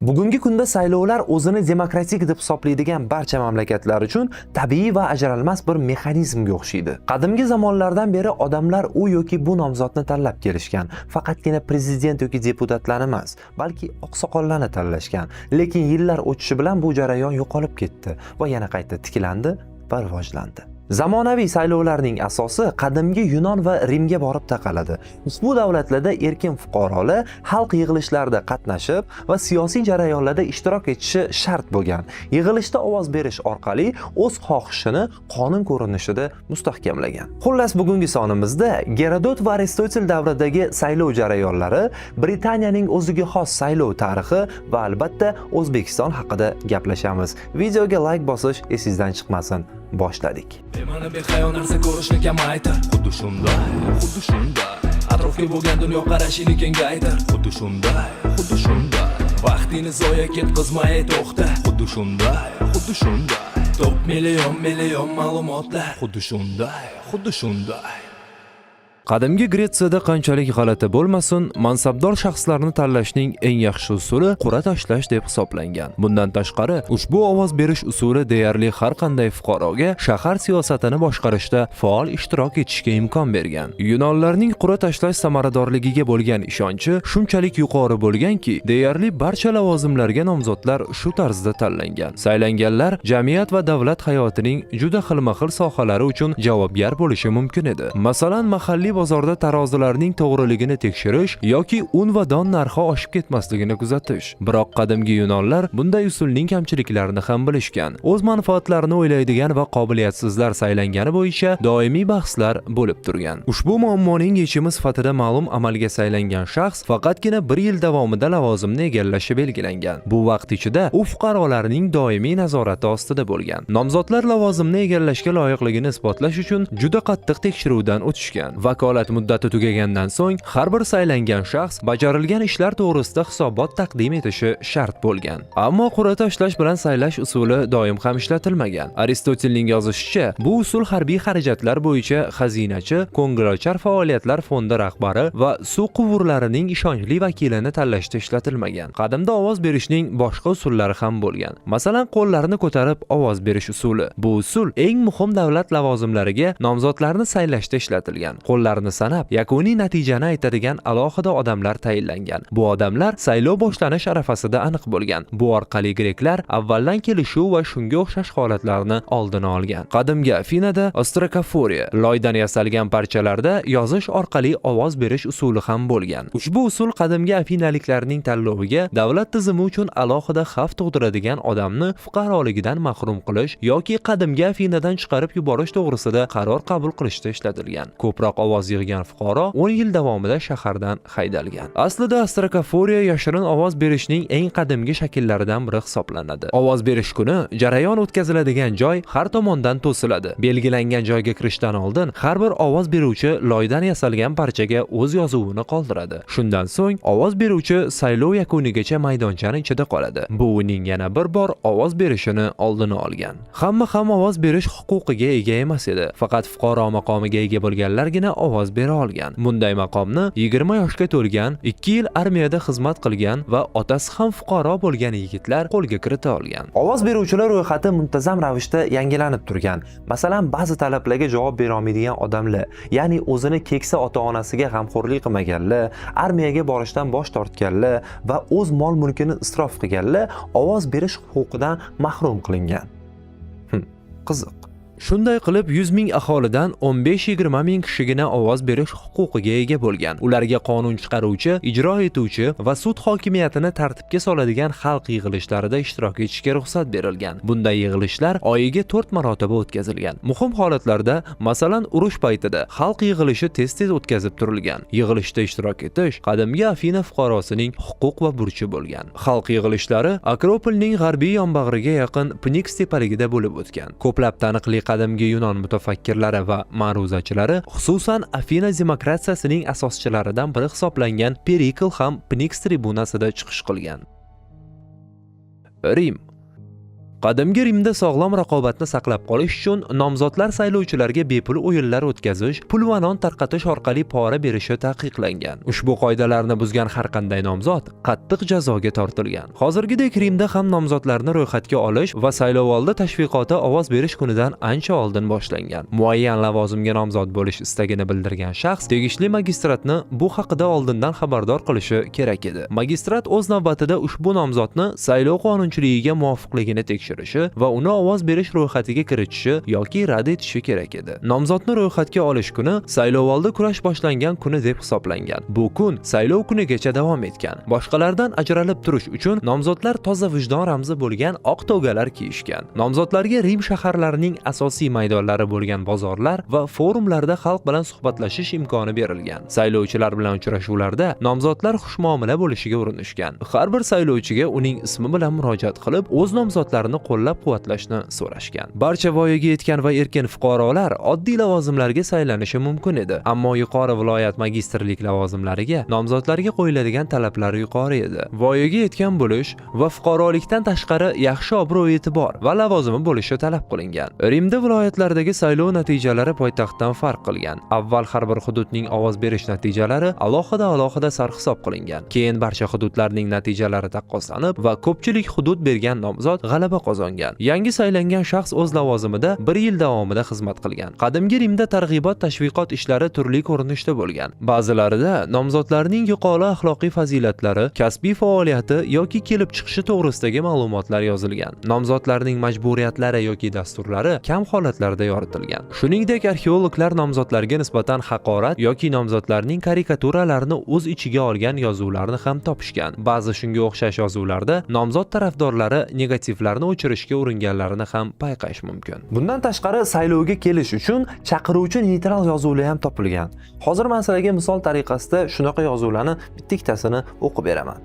Bugungi kunda saylovlar o'zini demokratik deb hisoblaydigan barcha mamlakatlar uchun tabiiy va ajralmas bir mexanizmga o'xshaydi. Qadimgi zamonlardan beri odamlar u yoki bu nomzodni tanlab kelishgan. Faqatgina prezident yoki deputatlarni emas, balki oqsoqollarni tanlashgan. Lekin yillar o'tishi bilan bu jarayon yo'qolib ketdi va yana qayta tiklandi va rivojlandi. Zamonaviy saylovlarning asosi qadimgi Yunon va Rimga borib taqaladi. Ushbu davlatlarda erkin fuqarolar xalq yig'ilishlarida qatnashib va siyosiy jarayonlarda ishtirok etishi shart bo'lgan. Yig'ilishda ovoz berish orqali o'z xohishini qonun ko'rinishida mustahkamlagan. Xullas, bugungi sonimizda Gerodot va Aristotel davridagi saylov jarayonlari, Britaniyaning o'ziga xos saylov tarixi va albatta O'zbekiston haqida gaplashamiz. Videoga like bosish esingizdan chiqmasin. Boshladik. Mana behayo narsa ko'rishni kamaytir. Xuddi shunday. Atrofga bo'lgan dunyo qarashini kengaytir. Xuddi shunday. Vaqtini zoya ketkazmay to'xta. Xuddi shunday. Top million ma'lumotlar. Xuddi shunday. Qadimgi Gretsiyada qanchalik g'alati bo'lmasin, mansabdor shaxslarni tanlashning eng yaxshi usuli qur'a tashlash deb hisoblangan. Bundan tashqari, ushbu ovoz berish usuli deyarli har qanday fuqaroga shahar siyosatini boshqarishda faol ishtirok etishga imkon bergan. Yunonlarning qur'a tashlash samaradorligiga bo'lgan ishonchi shunchalik yuqori bo'lganki, deyarli barcha lavozimlarga nomzodlar shu tarzda tanlangan. Saylanganlar jamiyat va davlat hayotining juda xilma-xil sohalari uchun javobgar bo'lishi mumkin edi. Masalan, mahalliy bozorda tarozilarning to'g'riligini tekshirish yoki un va don narxi oshib ketmasligini kuzatish. Biroq qadimgi Yunonlar bunday usulning kamchiliklarini ham bilishgan. O'z manfaatlarini o'ylaydigan va qobiliyatsizlar saylangani bo'yicha doimiy bahslar bo'lib turgan. Ushbu muammoning yechimi sifatida ma'lum amalga saylangan shaxs faqatgina 1 yil davomida lavozimni egallashi belgilangan. Bu vaqt ichida u fuqarolarning doimiy nazorati ostida bo'lgan. Nomzodlar lavozimni egallashga loyiqligini isbotlash uchun juda qattiq tekshiruvdan o'tishgan. Vakolat muddati tugagandan so'ng har bir saylangan shaxs bajarilgan ishlar to'g'risida hisobot taqdim etishi shart bo'lgan. Ammo qur'a tashlash bilan saylash usuli doim ham ishlatilmagan. Aristotelning yozishicha, bu usul harbiy xarajatlar bo'yicha xazinachi, ko'ngilochar faoliyatlar fondi rahbari va suv quvurlarining ishonchli vakilini tanlashda ishlatilmagan. Qadimda ovoz berishning boshqa usullari ham bo'lgan. Masalan, qo'llarni ko'tarib ovoz berish usuli. Bu usul eng muhim davlat lavozimlariga nomzodlarni saylashda ishlatilgan. Qo'llarni sanab, yakuniy natijani aytadigan alohida odamlar tayinlangan. Bu odamlar saylov boshlanish arafasida aniq bo'lgan. Bu orqali greklar avvaldan kelishuv va shunga o'xshash holatlarni oldini olgan. Qadimgi Afinada ostrakoforiya, loydan yasalgan parchalarda yozish orqali ovoz berish usuli ham bo'lgan. Ushbu usul qadimgi afinaliklarning tanloviga davlat tizimi uchun alohida xavf tug'diradigan odamni fuqaroligidan mahrum qilish yoki qadimgi Afinadan chiqarib yuborish to'g'risida qaror qabul qilishda ishlatilgan. Ko'proq ovoz yig'gan fuqaro 10 yil davomida shahardan haydalgan. Aslida ostrakoforiya yashirin ovoz berishning eng qadimgi shakllaridan biri hisoblanadi. Ovoz berish kuni jarayon o'tkaziladigan joy har tomondan to'siladi. Belgilangan joyga kirishdan oldin har bir ovoz beruvchi loydan yasalgan parchaga o'z yozuvini qoldiradi. Shundan so'ng ovoz beruvchi saylov yakunigacha maydonchaning ichida qoladi. Bu uning yana bir bor ovoz berishini oldini olgan. Hamma ham ovoz berish huquqiga ega emas edi. Faqat fuqaro maqomiga ega bo'lganlargina ovoz bera olgan. Bunday maqomni 20 yoshga to'lgan, 2 yil armiyada xizmat qilgan va otasi ham fuqaro bo'lgan yigitlar qo'lga kirita olgan. Ovoz beruvchilar ro'yxati muntazam ravishda yangilanib turgan. Masalan, ba'zi talablarga javob bera olmaydigan odamlar, ya'ni o'zini keksa ota-onasiga g'amxo'rlik qilmaganlar, armiyaga borishdan bosh tortganlar va o'z mol-mulkini isrof qilganlar ovoz berish huquqidan mahrum qilingan. Qiziq. Shunday qilib 100 ming aholidan 15-20 ming kishigina ovoz berish huquqiga ega bo'lgan. Ularga qonun chiqaruvchi, ijro etuvchi va sud hokimiyatini tartibga soladigan xalq yig'ilishlarida ishtirok etishga ruxsat berilgan. Bunday yig'ilishlar oyiga 4 marotaba o'tkazilgan. Muhim holatlarda, masalan, urush paytida xalq yig'ilishi tez-tez o'tkazib turilgan. Yig'ilishda ishtirok etish qadimgi Afina fuqarosining huquq va burchi bo'lgan. Xalq yig'ilishlari Akropolning g'arbiy yonbag'riga yaqin Pniks tepaligida bo'lib o'tgan. Ko'plab taniqli qadimgi Yunon mutafakkirlari va ma'ruzachilari, xususan Afina demokratiyasining asoschilaridan biri hisoblangan Perikl ham Pniks tribunasida chiqish qilgan. Rim Qadimgi Rimda sog'lom raqobatni saqlab qolish uchun nomzodlar saylovchilarga bepul o'yinlar o'tkazish, pul va non tarqatish orqali pora berishi taqiqlangan. Ushbu qoidalarni buzgan har qanday nomzod qattiq jazoga tortilgan. Hozirgidek Rimda ham nomzodlarni ro'yxatga olish va saylovoldi tashviqoti ovoz berish kunidan ancha oldin boshlangan. Muayyan lavozimga nomzod bo'lish istagini bildirgan shaxs tegishli magistratni bu haqida oldindan xabardor qilishi kerak edi. Magistrat o'z navbatida ushbu nomzodni saylov qonunchiligiga muvofiqligini tekshirishi va uni ovoz berish ro'yxatiga kiritishi yoki rad etishi kerak edi. Nomzodni ro'yxatga olish kuni saylovoldi kurash boshlangan kuni deb hisoblangan. Bu kun saylov kunigacha davom etgan. Boshqalardan ajralib turish uchun nomzodlar toza vijdon ramzi bo'lgan oq to'galar kiyishgan. Nomzodlarga Rim shaharlarining asosiy maydonlari bo'lgan bozorlar va forumlarda xalq bilan suhbatlashish imkoni berilgan. Saylovchilar bilan uchrashuvlarda nomzodlar xushmuomala bo'lishiga urinishgan. Har bir saylovchiga uning ismi bilan murojaat qilib, o'z nomzodlarini qo'llab-quvvatlashni so'rashgan. Barcha voyaga yetgan va erkin fuqarolar oddiy lavozimlarga saylanishi mumkin edi, ammo yuqori viloyat magistrlik lavozimlariga nomzodlarga qo'yiladigan talablar yuqori edi. Voyaga yetgan bo'lish va fuqarolikdan tashqari yaxshi obro'-e'tibor va lavozimi bo'lishi talab qilingan. Rimda viloyatlardagi saylov natijalari poytaxtdan farq qilgan. Avval har bir hududning ovoz berish natijalari alohida sarhisob qilingan. Keyin barcha hududlarning natijalari taqqoslanib va ko'pchilik hudud bergan nomzod g'alaba qozongan. Yangi saylangan shaxs o'z lavozimida 1 yil davomida xizmat qilgan. Qadimgi Rimda targ'ibot tashviqot ishlari turli ko'rinishda bo'lgan. Ba'zilarida nomzodlarning yuqori axloqiy fazilatlari, kasbiy faoliyati yoki kelib chiqishi to'g'risidagi ma'lumotlar yozilgan. Nomzodlarning majburiyatlari yoki dasturlari kam holatlarda yoritilgan. Shuningdek, arxeologlar nomzodlarga nisbatan haqorat yoki nomzodlarning karikaturalarini o'z ichiga olgan yozuvlarni ham topishgan. Ba'zi shunga o'xshash yozuvlarda nomzod tarafdorlari negativlarni o'chirishga uringanlarini ham payqash mumkin. Bundan tashqari saylovga kelish uchun chaqiruvchi neytral yozuvlar ham topilgan. Hozir men sizlarga misol tariqasida shunaqa yozuvlarni bittiktasini o'qib beraman.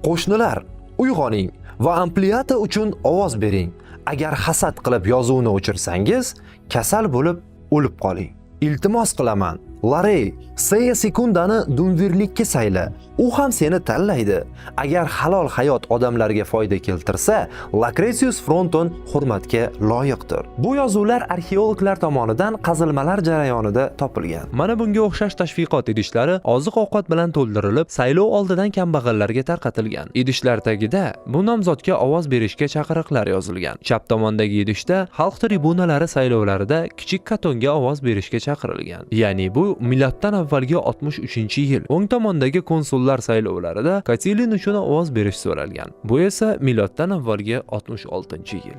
Qo'shnilar, uyg'oning va ampliata uchun ovoz bering. Agar hasad qilib yozuvni o'chirsangiz, kasal bo'lib o'lib qoling. Iltimos qilaman. Larey, Seya sekundani Dumvirlikka sayla. U ham seni tanlaydi. Agar halol hayot odamlarga foyda keltirsa, Lucretius Fronton hurmatga loyiqdir. Bu yozuvlar arxeologlar tomonidan qazilmalar jarayonida topilgan. Mana bunga o'xshash tashviqot idishlari oziq-ovqat bilan to'ldirilib, saylov oldidan kambag'allarga tarqatilgan. Idishlar tagida bu nomzodga ovoz berishga chaqiriqlar yozilgan. Chap tomondagi idishda xalq tribunalari saylovlarida kichik katonga ovoz berishga chaqirilgan. Ya'ni bu milatdan avvalgi 63-yil. O'ng tomondagi konsullar saylovlarida Katilin uchun ovoz berish so'ralgan. Bu esa milatdan avvalgi 66-yil.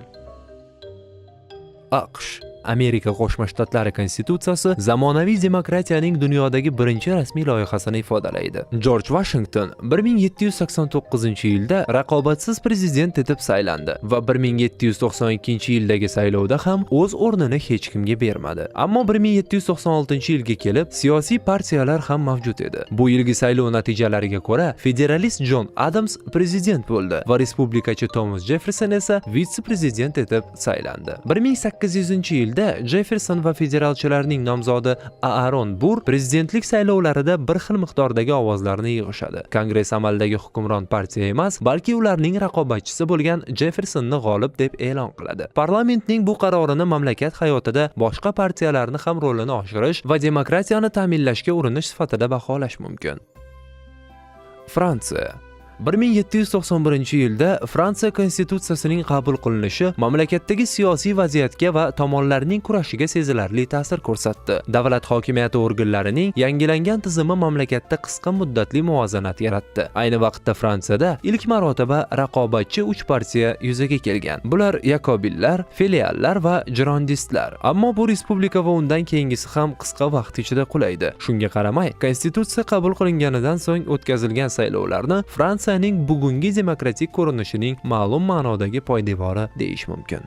AQSh Amerika Qo'shma Shtatlari Konstitutsiyasi zamonaviy demokratiyaning dunyodagi birinchi rasmiy loyihasini ifodalaydi. George Washington 1789-yilda raqobatsiz prezident etib saylandi va 1792-yildagi saylovda ham o'z o'rnini hech kimga bermadi. Ammo 1796-yilga kelib siyosiy partiyalar ham mavjud edi. Bu yilgi saylov natijalariga ko'ra federalist John Adams prezident bo'ldi va respublikachi Thomas Jefferson esa vitse-prezident etib saylandi. 1800-yilda Jefferson va federalchilarning nomzodi Aaron Burr prezidentlik saylovlarida bir xil miqdordagi ovozlarni yig'ishadi. Kongress amaldagi hukmron partiya emas, balki ularning raqobatchisi bo'lgan Jeffersonni g'olib deb e'lon qiladi. Parlamentning bu qarorini mamlakat hayotida boshqa partiyalarni ham rolini oshirish va demokratiyani ta'minlashga urinish sifatida baholash mumkin. Fransiya 1791-yilda Fransiya konstitutsiyasining qabul qilinishi mamlakatdagi siyosiy vaziyatga va tomonlarning kurashiga sezilarli ta'sir ko'rsatdi. Davlat hokimiyati organlarining yangilangan tizimi mamlakatda qisqa muddatli muvozanat yaratdi. Ayni vaqtda Fransiyada ilk marotaba raqobatchi 3 partiya yuzaga kelgan. Bular Yakobillar, filiallar va Girondistlar. Ammo bu respublika va undan keyingisi ham qisqa vaqt ichida qulaydi. Shunga qaramay, konstitutsiya qabul qilinganidan so'ng o'tkazilgan saylovlarni Fransiya bugungi demokratik ko'rinishining ma'lum ma'nodagi poydevori deyish mumkin.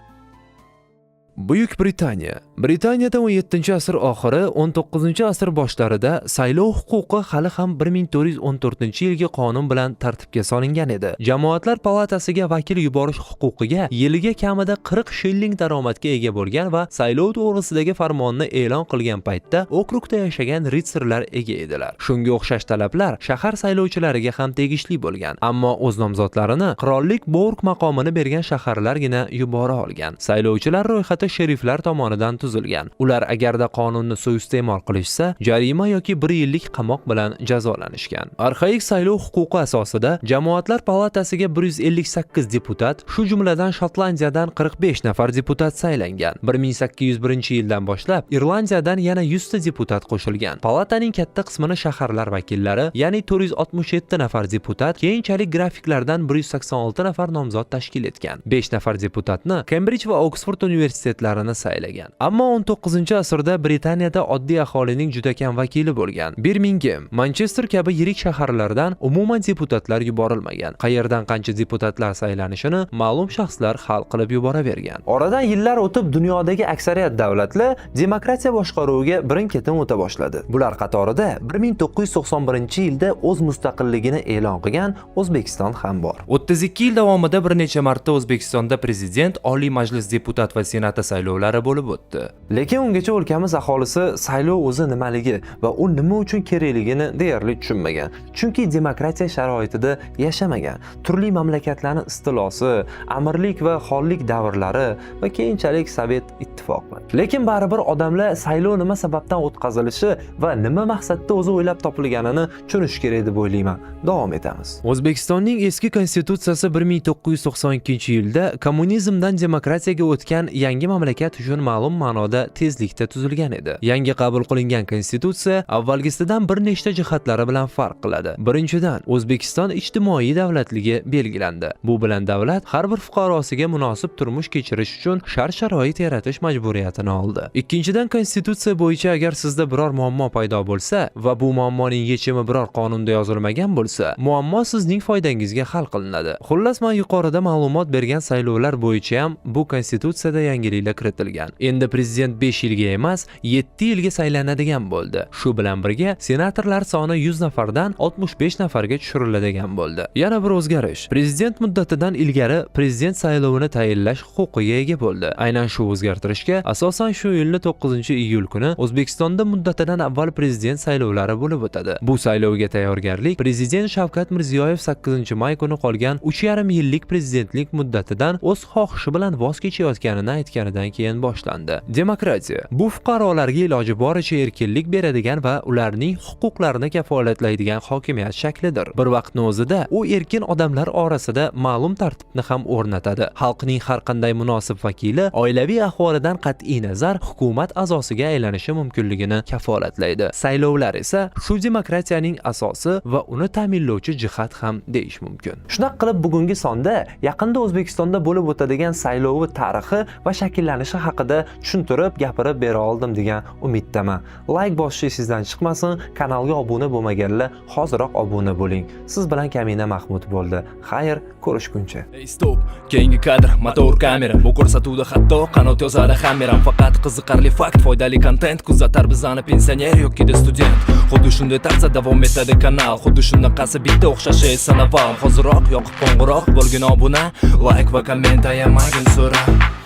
Buyuk Britaniya. Britaniyada 17-asr oxiri, 19-asr boshlarida saylov huquqi hali ham 1414-yilgi qonun bilan tartibga solingan edi. Jamoatlar palatasiga vakil yuborish huquqiga yiliga kamida 40 shilling daromadga ega bo'lgan va saylov to'g'risidagi farmonni e'lon qilgan paytda okrugda yashagan ritsarlar ega edilar. Shunga o'xshash talablar shahar saylovchilariga ham tegishli bo'lgan, ammo o'z nomzodlarini qirollik Borg maqomini bergan shaharlargina yubora olgan. Saylovchilar ro'yxati sheriflar tomonidan tuzilgan. Ular agarda qonunni suiiste'mol qilishsa, jarima yoki 1 yillik qamoq bilan jazolanishgan. Arxaik saylov huquqi asosida jamoatlar palatasiga 158 deputat, shu jumladan Shotlandiyadan 45 nafar deputat saylangan. 1801-yildan boshlab Irlandiyadan yana 100 ta deputat qo'shilgan. Palataning katta qismini shaharlar vakillari, ya'ni 467 nafar deputat, keyinchalik grafiklardan 186 nafar nomzod tashkil etgan. 5 nafar deputatni Cambridge va Oxford universitetlarini saylagan. Ammo 19-asrda Britaniyada oddiy aholining juda kam vakili bo'lgan. Birmingham, Manchester kabi yirik shaharlardan umuman deputatlar yuborilmagan. Qayerdan qancha deputatlar saylanishini ma'lum shaxslar hal qilib yuboravergan. Oradan yillar o'tib dunyodagi aksariyat davlatlar demokratiya boshqaruviga birin-ketin o'ta boshladi. Bular qatorida 1991-yilda o'z mustaqilligini e'lon qilgan O'zbekiston ham bor. 32 yil davomida bir necha marta O'zbekistonda prezident, Oliy Majlis deputat va senati saylovlari bo'lib o'tdi. Lekin ungacha o'lkamiz aholisi saylov o'zi nimaligi va u nima uchun kerakligini deyarli tushunmagan. Chunki demokratiya sharoitida yashamagan. Turli mamlakatlarning istilosi, amirlik va xonlik davrlari va keyinchalik Sovet ittifoqi. Lekin baribir odamlar saylov nima sababdan o'tkazilishi va nima maqsadda o'zi o'ylab topilganini tushunish kerak deb o'ylayman. Davom etamiz. O'zbekistonning eski konstitutsiyasi 1992-yilda kommunizmdan demokratiyaga o'tgan yangi mamlakat uchun ma'lum ma'noda tezlikda tuzilgan edi. Yangi qabul qilingan konstitutsiya avvalgisidan bir nechta jihatlari bilan farq qiladi. Birinchidan, O'zbekiston ijtimoiy davlatligi belgilandi. Bu bilan davlat har bir fuqarosiga munosib turmush kechirish uchun shart-sharoit yaratish majburiyatini oldi. Ikkinchidan, konstitutsiya bo'yicha agar sizda biror muammo paydo bo'lsa va bu muammoning yechimi biror qonunda yozilmagan bo'lsa, muammo sizning foydangizga hal qilinadi. Xullas, men yuqorida ma'lumot bergan saylovlar bo'yicha ham bu konstitutsiyada yangiliklar kiritilgan. Endi prezident 5 yilga emas, 7 yilga saylanadigan bo'ldi. Shu bilan birga senatorlar soni 100 nafardan 65 nafarga tushiriladigan bo'ldi. Yana bir o'zgarish. Prezident muddatidan ilgari prezident saylovini tayinlash huquqiga ega bo'ldi. Aynan shu o'zgartirishga asosan shu yilning 9-iyul kuni O'zbekistonda muddatidan avval prezident saylovlari bo'lib o'tadi. Bu saylovga tayyorgarlik prezident Shavkat Mirziyoyev 8-may kuni qolgan 3,5 yillik prezidentlik muddatidan o'z xohishi bilan voz kechayotganini aytganidan keyin boshlandi. Demokratiya bu fuqarolarga iloji boricha erkinlik beradigan va ularning huquqlarini kafolatlaydigan hokimiyat shaklidir. Bir vaqtning o'zida u erkin odamlar orasida ma'lum tartibni ham o'rnatadi. Xalqning har qanday munosib vakili oilaviy ahvolidan qat'iy nazar hukumat a'zosiga aylanishi mumkinligini kafolatlaydi. Saylovlar esa shu demokratiyaning asosi va uni ta'minlovchi jihat ham deyish mumkin. Shunaqa qilib bugungi sonda yaqinda O'zbekistonda bo'lib o'tadigan saylovi tarixi va shakllanishi haqida tushuntirib, gapirib bera oldim degan umiddaman. Like bosish sizdan chiqmasin, kanalga obuna bo'lmaganlar hoziroq obuna bo'ling. Siz bilan Kamina Mahmud bo'ldi. Xayr, ko'rishguncha. Ey stop, keyingi kadr, motor kamera. Bu ko'rsatuvda hatto qanot yozadi hammeram. Faqat qiziqarli fakt, foydali kontent kuzatar bizani pensioner yoki student. Xuddi shunday tarzda davom etadi kanal. Xuddi shunaqasi bitta o'xshashi esa navam. Hoziroq yoqib qo'ng'iroq bo'lgin obuna, like va komment ayamagin so'ra.